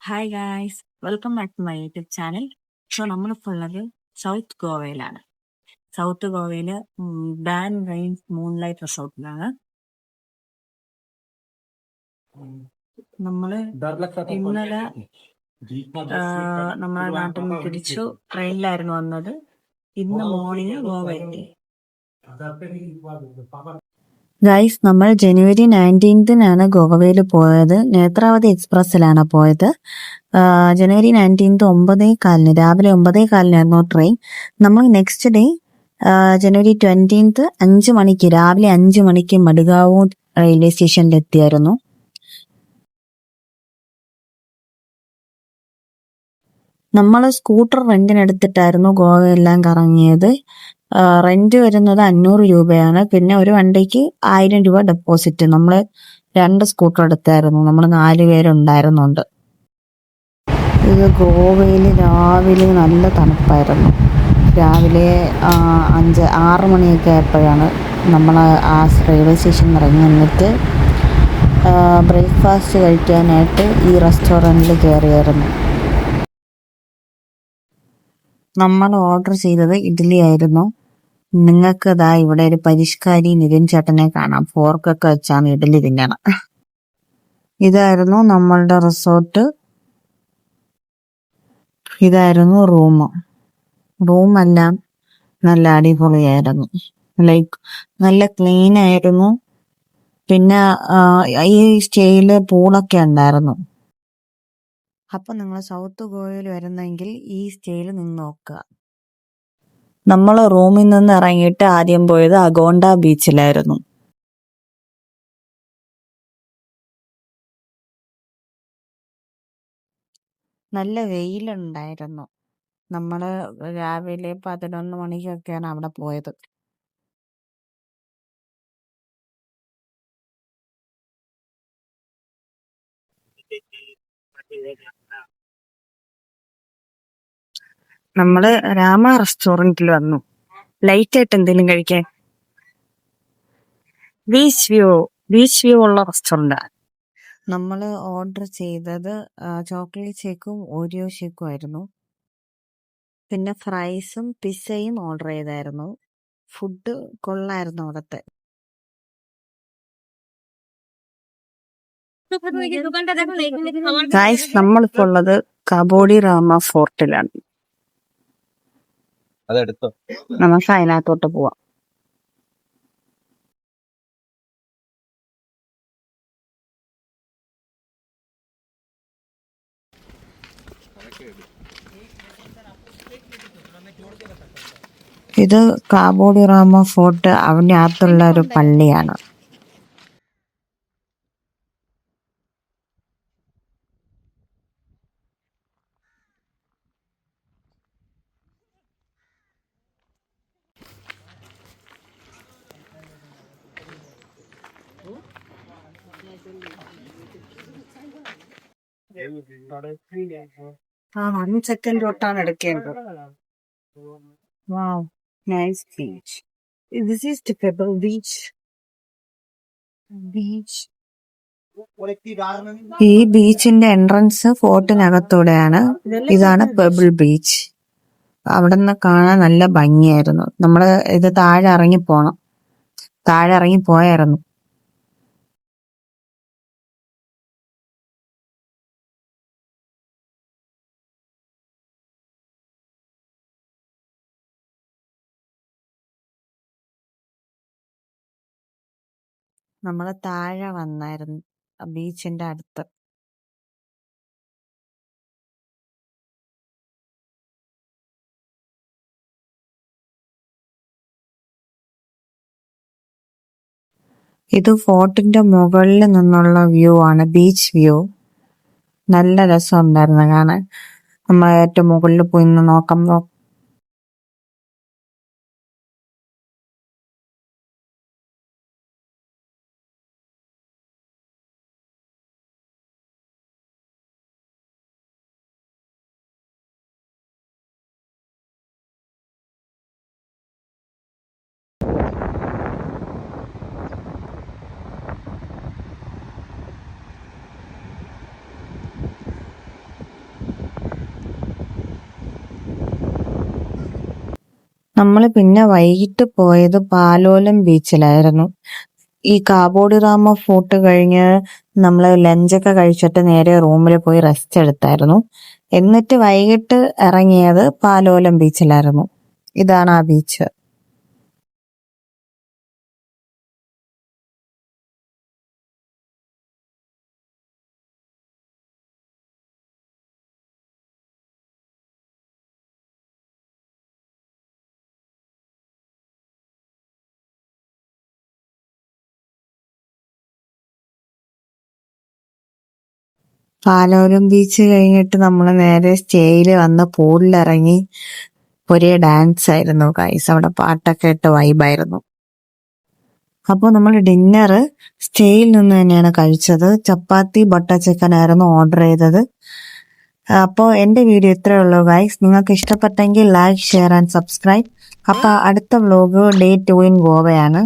Hi guys, welcome back to my YouTube channel. So നമ്മളിപ്പോൾ ഉള്ളത് south ഗോവയിലാണ്. South ഗോവയിൽ ബാൻ റെയിൻസ് മൂൺലൈറ്റ് റിസോർട്ടിലാണ്. നമ്മൾ ഇന്നലെ നമ്മുടെ നാട്ടിൽ നിന്ന് തിരിച്ചു ട്രെയിനിലായിരുന്നു വന്നത്. ഇന്ന് മോർണിംഗ് ഗോവ എത്തി. ഗൈസ്, നമ്മൾ ജനുവരി 19-നാണ് ഗോവയിൽ പോയത്. നേത്രാവതി എക്സ്പ്രസ്സിലാണ് പോയത്. ജനുവരി 19 9:15 രാവിലെ 9:15 ട്രെയിൻ. നമ്മൾ നെക്സ്റ്റ് ഡേ ജനുവരി 20 5 മണിക്ക് രാവിലെ 5 മണിക്ക് മഡ്ഗാവോ റെയിൽവേ സ്റ്റേഷനിൽ എത്തിയായിരുന്നു. നമ്മൾ സ്കൂട്ടർ റെന്റിനെടുത്തിട്ടായിരുന്നു ഗോവയെല്ലാം കറങ്ങിയത്. റെന്റ് വരുന്നത് 500 രൂപയാണ്. പിന്നെ ഒരു വണ്ടിക്ക് 1000 രൂപ ഡെപ്പോസിറ്റ്. നമ്മൾ 2 സ്കൂട്ടർ എടുത്തായിരുന്നു. നമ്മൾ 4 പേരുണ്ടായിരുന്നുണ്ട്. ഇത് ഗോവയിൽ രാവിലെ നല്ല തണുപ്പായിരുന്നു. രാവിലെ 6 മണിയൊക്കെ ആയപ്പോഴാണ് നമ്മൾ ആ റെയിൽവേ സ്റ്റേഷനിൽ ഇറങ്ങി. എന്നിട്ട് ബ്രേക്ക്ഫാസ്റ്റ് കഴിക്കാനായിട്ട് ഈ റെസ്റ്റോറൻറ്റിൽ കയറിയായിരുന്നു. നമ്മൾ ഓർഡർ ചെയ്തത് ഇഡ്ഡലി ആയിരുന്നു. നിങ്ങൾക്ക് ഇതാ ഇവിടെ ഒരു പരിഷ്കാരി നിതിൻ ചേട്ടനെ കാണാം. ഫോർക്കൊക്കെ വെച്ചാണ് ഇഡ്ഡലി തിന്നണം. ഇതായിരുന്നു നമ്മളുടെ റിസോർട്ട്. ഇതായിരുന്നു റൂമെല്ലാം നല്ല അടിപൊളിയായിരുന്നു. ലൈക്ക് നല്ല ക്ലീൻ ആയിരുന്നു. പിന്നെ ഈ സ്റ്റേയില് പൂളൊക്കെ ഉണ്ടായിരുന്നു. അപ്പൊ നിങ്ങൾ സൗത്ത് ഗോവയിൽ വരുന്നെങ്കിൽ ഈ സ്റ്റേയിൽ നിന്ന് നോക്കുക. നമ്മൾ റൂമിൽ നിന്ന് ഇറങ്ങിയിട്ട് ആദ്യം പോയത് അഗോണ്ട ബീച്ചിലായിരുന്നു. നല്ല വെയിലുണ്ടായിരുന്നു. നമ്മള് രാവിലെ 11 മണിക്കൊക്കെയാണ് അവിടെ പോയത്. നമ്മള് രാമ റെസ്റ്റോറന്റിൽ വന്നു. ലൈറ്റ് ആയിട്ട് എന്തെങ്കിലും കഴിക്കാൻ. ബീച്ച് വ്യൂ ഉള്ള റെസ്റ്റോറന്റ്. നമ്മൾ ഓർഡർ ചെയ്തത് ചോക്ലേറ്റ് ഷേക്കും ഓരിയോ ഷേക്കും ആയിരുന്നു. പിന്നെ ഫ്രൈസും പിസ്സയും ഓർഡർ ചെയ്തായിരുന്നു. ഫുഡ് കൊള്ളായിരുന്നു അവിടത്തെ. ഗൈസ്, നമ്മളിപ്പോ ഉള്ളത് കബോഡി റാമ ഫോർട്ടിലാണ്. നമുക്ക് അതിനകത്തോട്ട് പോവാം. ഇത് കാബോഡി റാമ ഫോർട്ട്. അതിനകത്തുള്ള ഒരു പള്ളിയാണ്. ആ 1 സെക്കൻഡ് തൊട്ടാണ് എടുക്കേണ്ടത്. Wow, nice beach. This is the Pebble Beach. ഈ ബീച്ചിന്റെ എൻട്രൻസ് ഫോർട്ടിനകത്തൂടെയാണ്. ഇതാണ് പെബിൾ ബീച്ച്. അവിടെ നിന്ന് കാണാൻ നല്ല ഭംഗിയായിരുന്നു. നമ്മള് ഇത് താഴെ ഇറങ്ങി പോയായിരുന്നു. നമ്മള് താഴെ വന്നായിരുന്നു ബീച്ചിന്റെ അടുത്ത്. ഇത് ഫോർട്ടിന്റെ മുകളിൽ നിന്നുള്ള വ്യൂ ആണ്, ബീച്ച് വ്യൂ. നല്ല രസമുണ്ടായിരുന്നു കാണാൻ. നമ്മൾ ഏറ്റവും മുകളിൽ പോയി നിന്ന് നോക്കുമ്പോ നമ്മൾ പിന്നെ വൈകിട്ട് പോയത് പാലോലം ബീച്ചിലായിരുന്നു. ഈ കാബോഡി റാമ ഫോർട്ട് കഴിഞ്ഞ് നമ്മൾ ലഞ്ചൊക്കെ കഴിച്ചിട്ട് നേരെ റൂമിൽ പോയി റെസ്റ്റ് എടുത്തായിരുന്നു. എന്നിട്ട് വൈകിട്ട് ഇറങ്ങിയത് പാലോലം ബീച്ചിലായിരുന്നു. ഇതാണ് ആ ബീച്ച്. പാലോലം ബീച്ച് കഴിഞ്ഞിട്ട് നമ്മൾ നേരെ സ്റ്റേയിൽ വന്ന് പൂളിലിറങ്ങി ഒരേ ഡാൻസ് ആയിരുന്നു ഗൈസ്. അവിടെ പാട്ടൊക്കെ ഇട്ട് വൈബായിരുന്നു. അപ്പോൾ നമ്മൾ ഡിന്നർ സ്റ്റേയിൽ നിന്ന് തന്നെയാണ് കഴിച്ചത്. ചപ്പാത്തി ബട്ടർ ചിക്കൻ ആയിരുന്നു ഓർഡർ ചെയ്തത്. അപ്പോൾ എൻ്റെ വീഡിയോ ഇത്രയേ ഉള്ളൂ ഗൈസ്. നിങ്ങൾക്ക് ഇഷ്ടപ്പെട്ടെങ്കിൽ ലൈക്ക്, ഷെയർ ആൻഡ് സബ്സ്ക്രൈബ്. അപ്പോൾ അടുത്ത വ്ലോഗ് ഡേ 2 ഇൻ ഗോവയാണ്.